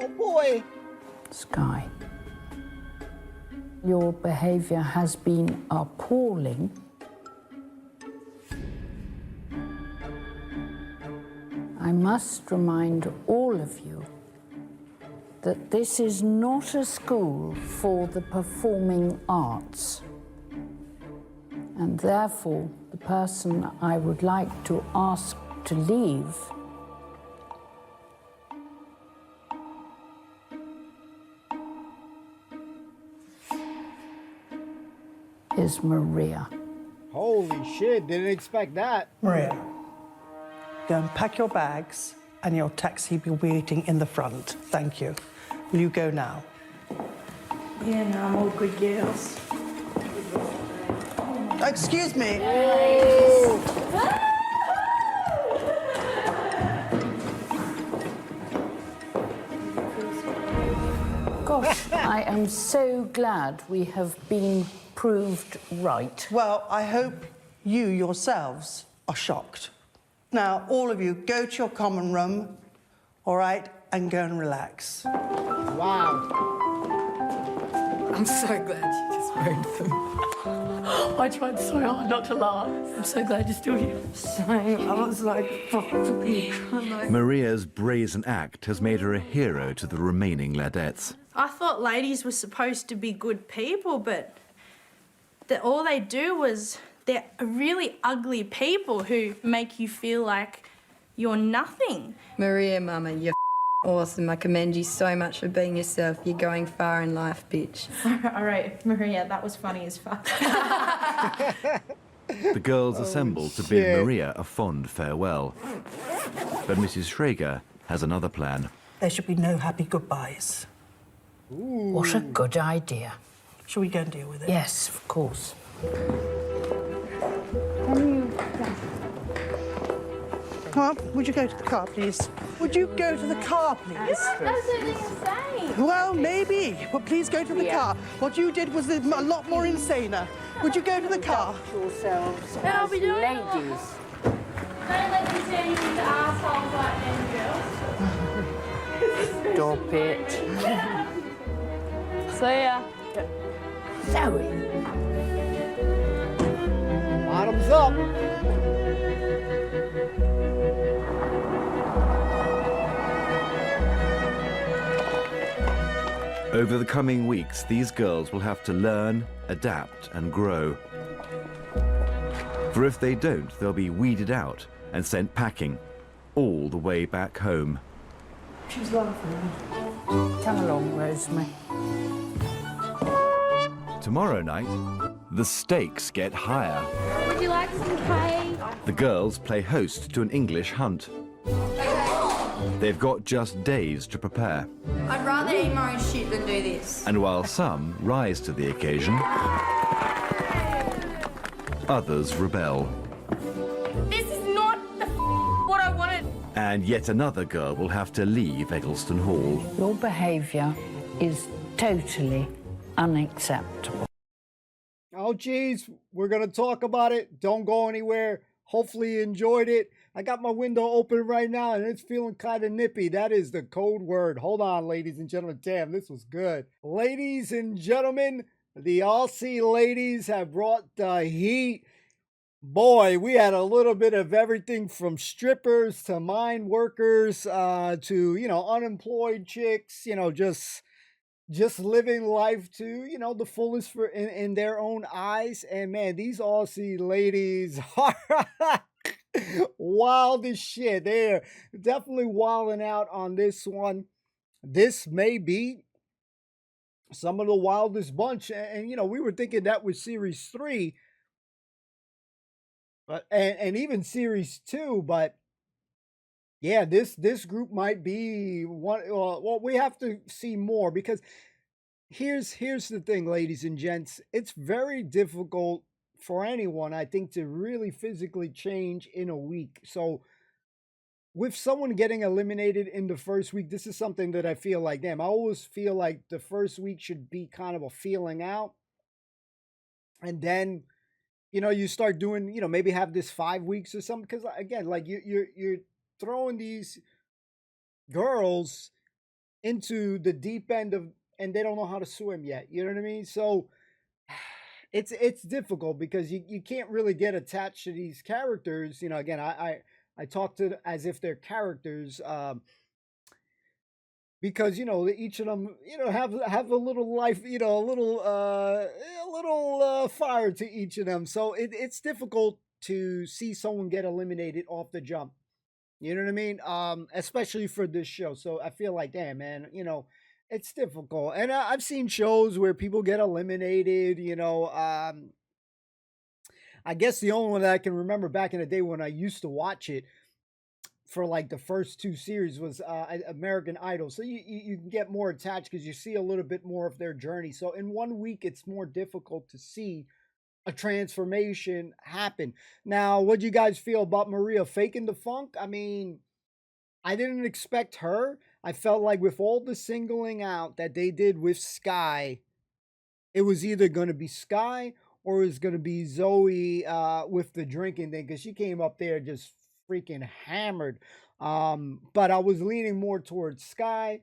S1: Oh, boy.
S5: Sky. Your behavior has been appalling. I must remind all of you that this is not a school for the performing arts. And therefore, the person I would like to ask to leave is Maria.
S1: Holy shit, didn't expect that.
S6: Maria, go and pack your bags and your taxi will be waiting in the front. Thank you. Will you go now?
S19: Yeah, no, I'm all good girls.
S6: Excuse me.
S5: Gosh, I am so glad we have been proved right.
S6: Well, I hope you yourselves are shocked. Now, all of you, go to your common room, all right, and go and relax.
S1: Wow.
S16: I'm so glad you just phoned them. I tried so hard not to laugh. I'm so glad you're still here. Same. I was like,
S2: Maria's brazen act has made her a hero to the remaining Ladettes.
S19: I thought ladies were supposed to be good people, but all they do was they're really ugly people who make you feel like you're nothing.
S16: Maria, Mama, you're awesome. I commend you so much for being yourself. You're going far in life, bitch.
S22: All right, Maria, that was funny as fuck.
S2: The girls assemble to bid Maria a fond farewell. But Mrs. Schrager has another plan.
S6: There should be no happy goodbyes.
S5: Ooh. What a good idea.
S6: Shall we go and deal with it?
S5: Yes, of course.
S6: Come on, would you go to the car, please? Would you go to the car, please?
S19: That's insane.
S6: Well, maybe, but please go to the car. What you did was a lot more insaner. Would you go to the car?
S5: Yourselves
S19: Then I'll be doing
S5: ladies.
S19: Don't let them turn you into assholes like them, girls.
S5: Stop it.
S19: See ya.
S5: Zoe.
S1: Bottoms up.
S2: Over the coming weeks, these girls will have to learn, adapt, and grow. For if they don't, they'll be weeded out and sent packing all the way back home.
S16: She's laughing. Come along, Rosemary.
S2: Tomorrow night, the stakes get higher.
S12: Would you like some cake?
S2: The girls play host to an English hunt. They've got just days to prepare.
S4: I'd rather eat my own shit than do this.
S2: And while some rise to the occasion, others rebel.
S12: This is not what I wanted.
S2: And yet another girl will have to leave Eggleston Hall.
S5: Your behaviour is totally unacceptable.
S1: Oh, geez, we're going to talk about it. Don't go anywhere. Hopefully you enjoyed it. I got my window open right now, and it's feeling kind of nippy. That is the code word. Hold on, ladies and gentlemen. Damn, this was good. Ladies and gentlemen, the Aussie ladies have brought the heat. Boy, we had a little bit of everything from strippers to mine workers to, you know, unemployed chicks, you know, just living life to, you know, the fullest for in their own eyes. And man, these Aussie ladies are wild as shit. They're definitely wilding out on this one. This may be some of the wildest bunch. And you know, we were thinking that was series 3, but and even series 2, but yeah, this group might be one. Well, we have to see more, because here's the thing, ladies and gents. It's very difficult for anyone, I think, to really physically change in a week. So with someone getting eliminated in the first week, this is something that I feel like, damn, I always feel like the first week should be kind of a feeling out. And then, you know, you start doing, you know, maybe have this 5 weeks or something. Because again, like you're throwing these girls into the deep end of, and they don't know how to swim yet. You know what I mean? So it's difficult, because you can't really get attached to these characters. You know, again, I talk to as if they're characters, because, you know, each of them, you know, have a little life, you know, a little fire to each of them. So it's difficult to see someone get eliminated off the jump. You know what I mean? Especially for this show. So I feel like, damn, man, you know, it's difficult. And I've seen shows where people get eliminated, you know. I guess the only one that I can remember back in the day when I used to watch it for like the first 2 series was American Idol. So you can get more attached because you see a little bit more of their journey. So in 1 week, it's more difficult to see a transformation happen. Now, what do you guys feel about Maria faking the funk? I mean, I didn't expect her. I felt like with all the singling out that they did with Sky, it was either going to be Sky or it was going to be Zoe with the drinking thing, because she came up there just freaking hammered. But I was leaning more towards Sky.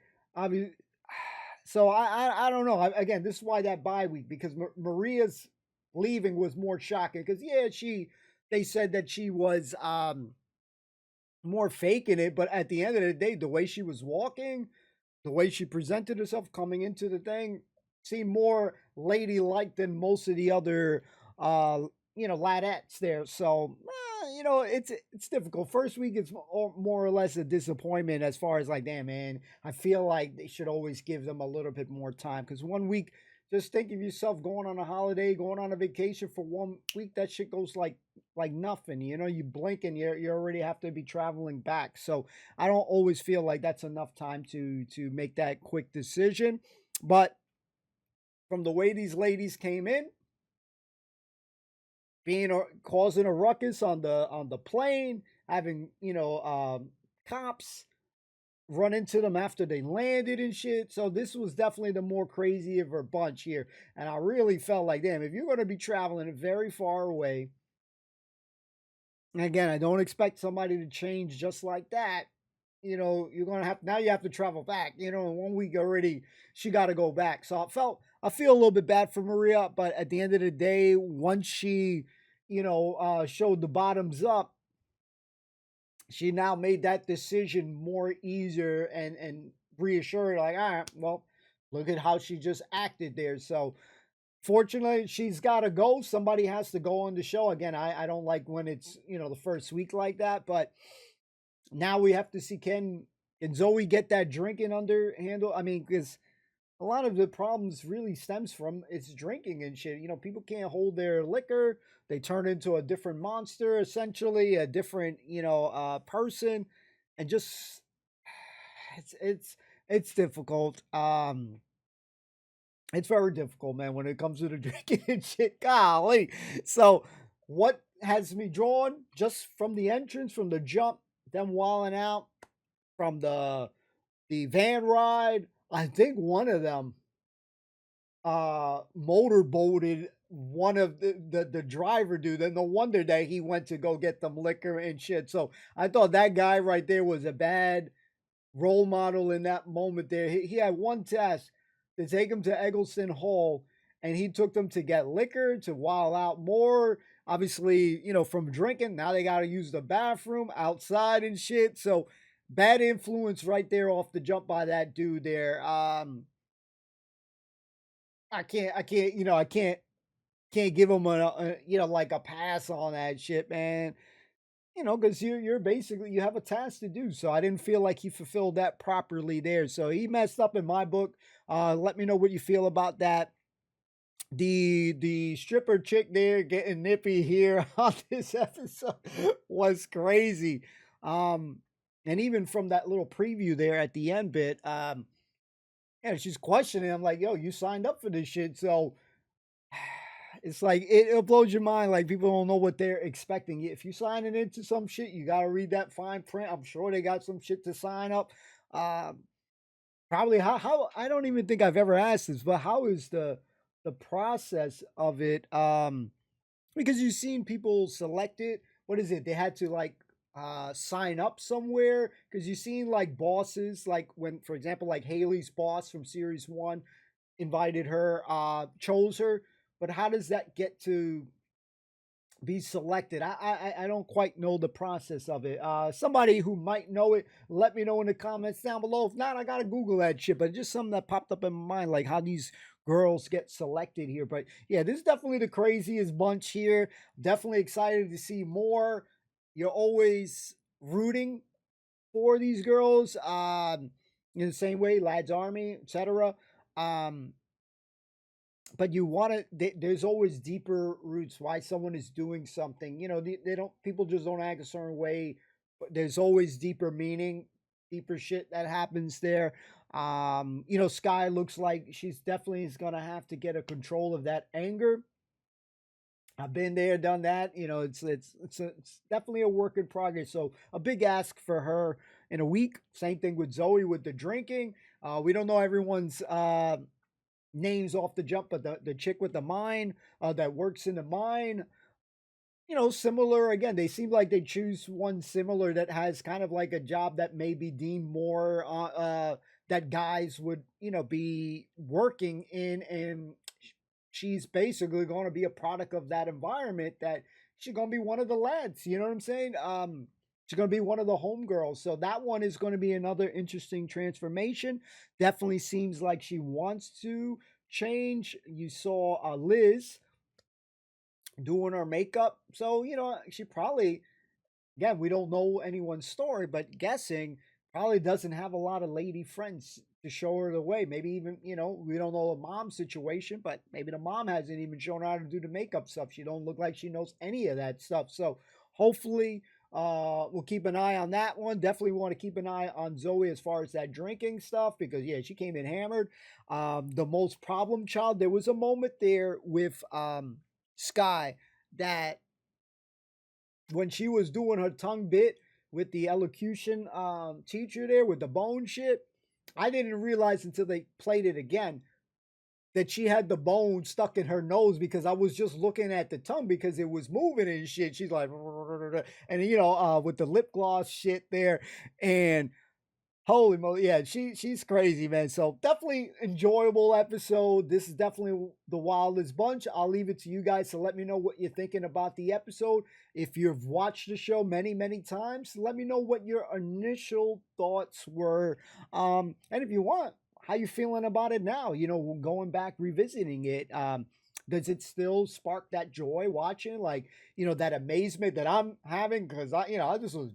S1: So I don't know. Again, this is why that bye week, because Maria's leaving was more shocking, because yeah, they said that she was more faking it, but at the end of the day, the way she was walking, the way she presented herself coming into the thing, seemed more ladylike than most of the other you know, ladettes there. So you know, it's difficult. First week it's more or less a disappointment, as far as like, damn, man, I feel like they should always give them a little bit more time, because 1 week, just think of yourself going on a holiday, going on a vacation for 1 week. That shit goes like nothing. You know, you blink and you already have to be traveling back. So I don't always feel like that's enough time to make that quick decision. But from the way these ladies came in, causing a ruckus on the plane, having, you know, cops run into them after they landed and shit. So this was definitely the more crazy of a bunch here. And I really felt like, damn, if you're going to be traveling very far away, and again, I don't expect somebody to change just like that. You know, you're going to have, now you have to travel back. You know, in 1 week already, she got to go back. So I feel a little bit bad for Maria, but at the end of the day, once she, you know, showed the bottoms up, she now made that decision more easier and reassured, like, all right, well, look at how she just acted there. So Fortunately, she's got to go. Somebody has to go on the show. Again, I don't like when it's, the first week like that, but now we have to see can Zoe get that drinking under handle? I mean, because a lot of the problems really stems from it's drinking and shit. People can't hold their liquor. They turn into a different monster, essentially, a different, person, and just it's difficult. It's very difficult, man, when it comes to the drinking and shit. Golly. So, what has me drawn just from the entrance, from the jump, them walling out, from the van ride? I think one of them motorboated one of the driver dude, and no wonder that he went to go get them liquor and shit. So I thought that guy right there was a bad role model in that moment there. He had one task to take him to Eggleston Hall, and he took them to get liquor, to while out more. Obviously, from drinking, now they got to use the bathroom outside and shit. So bad influence right there off the jump by that dude there. I can't give him like a pass on that shit, man. Because you're basically, you have a task to do. So I didn't feel like he fulfilled that properly there. So he messed up in my book. Let me know what you feel about that. The stripper chick there getting nippy here on this episode was crazy. And even from that little preview there at the end bit, she's questioning. I'm like, yo, you signed up for this shit. So it's like, it blows your mind. Like, people don't know what they're expecting. If you're signing into some shit, you got to read that fine print. I'm sure they got some shit to sign up. Probably how I don't even think I've ever asked this, but how is the process of it? Because you've seen people select it. What is it? They had to like sign up somewhere, because you've seen like bosses, like when, for example, like Haley's boss from series 1 invited her, chose her. But how does that get to be selected? I don't quite know the process of it. Somebody who might know it, let me know in the comments down below. If not, I gotta Google that shit. But just something that popped up in my mind, like how these girls get selected here. But yeah, this is definitely the craziest bunch here. Definitely excited to see more. You're always rooting for these girls, in the same way, Lads Army, etc. But you want to, there's always deeper roots why someone is doing something. They don't, people just don't act a certain way, but there's always deeper meaning, deeper shit that happens there. Sky looks like she's definitely is going to have to get a control of that anger. I've been there, done that. It's definitely a work in progress. So a big ask for her in a week. Same thing with Zoe with the drinking. We don't know everyone's names off the jump, but the chick with the mine that works in the mine, similar. Again, they seem like they choose one similar that has kind of like a job that may be deemed more that guys would be working in, and she's basically going to be a product of that environment, that she's going to be one of the lads, you know what I'm saying? She's going to be one of the homegirls. So that one is going to be another interesting transformation. Definitely seems like she wants to change. You saw Liz doing her makeup. So, she probably, again, we don't know anyone's story, but guessing probably doesn't have a lot of lady friends to show her the way. Maybe even, we don't know the mom situation, but maybe the mom hasn't even shown her how to do the makeup stuff. She don't look like she knows any of that stuff. So hopefully we'll keep an eye on that one. Definitely want to keep an eye on Zoe as far as that drinking stuff, because yeah, she came in hammered. The most problem child, there was a moment there with Sky that when she was doing her tongue bit with the elocution teacher there with the bone shit, I didn't realize until they played it again that she had the bone stuck in her nose, because I was just looking at the tongue because it was moving and shit. She's like, and with the lip gloss shit there, and holy moly, yeah, she's crazy, man. So definitely enjoyable episode. This is definitely the wildest bunch. I'll leave it to you guys to let me know what you're thinking about the episode. If you've watched the show many, many times, let me know what your initial thoughts were. And if you want, how you feeling about it now? Going back, revisiting it. Does it still spark that joy watching, like, you know, that amazement that I'm having? Because I just was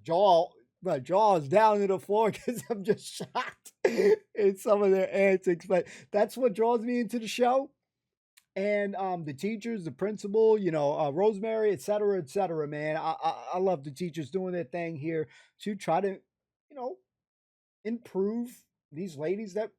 S1: my jaw is down to the floor because I'm just shocked in some of their antics. But that's what draws me into the show. And the teachers, the principal, you know, Rosemary, et cetera, man. I love the teachers doing their thing here to try to, you know, improve these ladies that,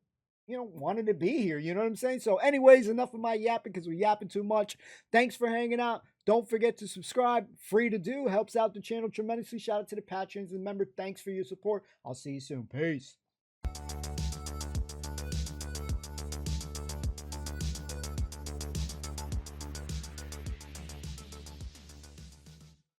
S1: you know, wanted to be here. You know what I'm saying? So anyways, enough of my yapping because we're yapping too much. Thanks for hanging out. Don't forget to subscribe. Free to do. Helps out the channel tremendously. Shout out to the patrons. And remember, thanks for your support. I'll see you soon. Peace.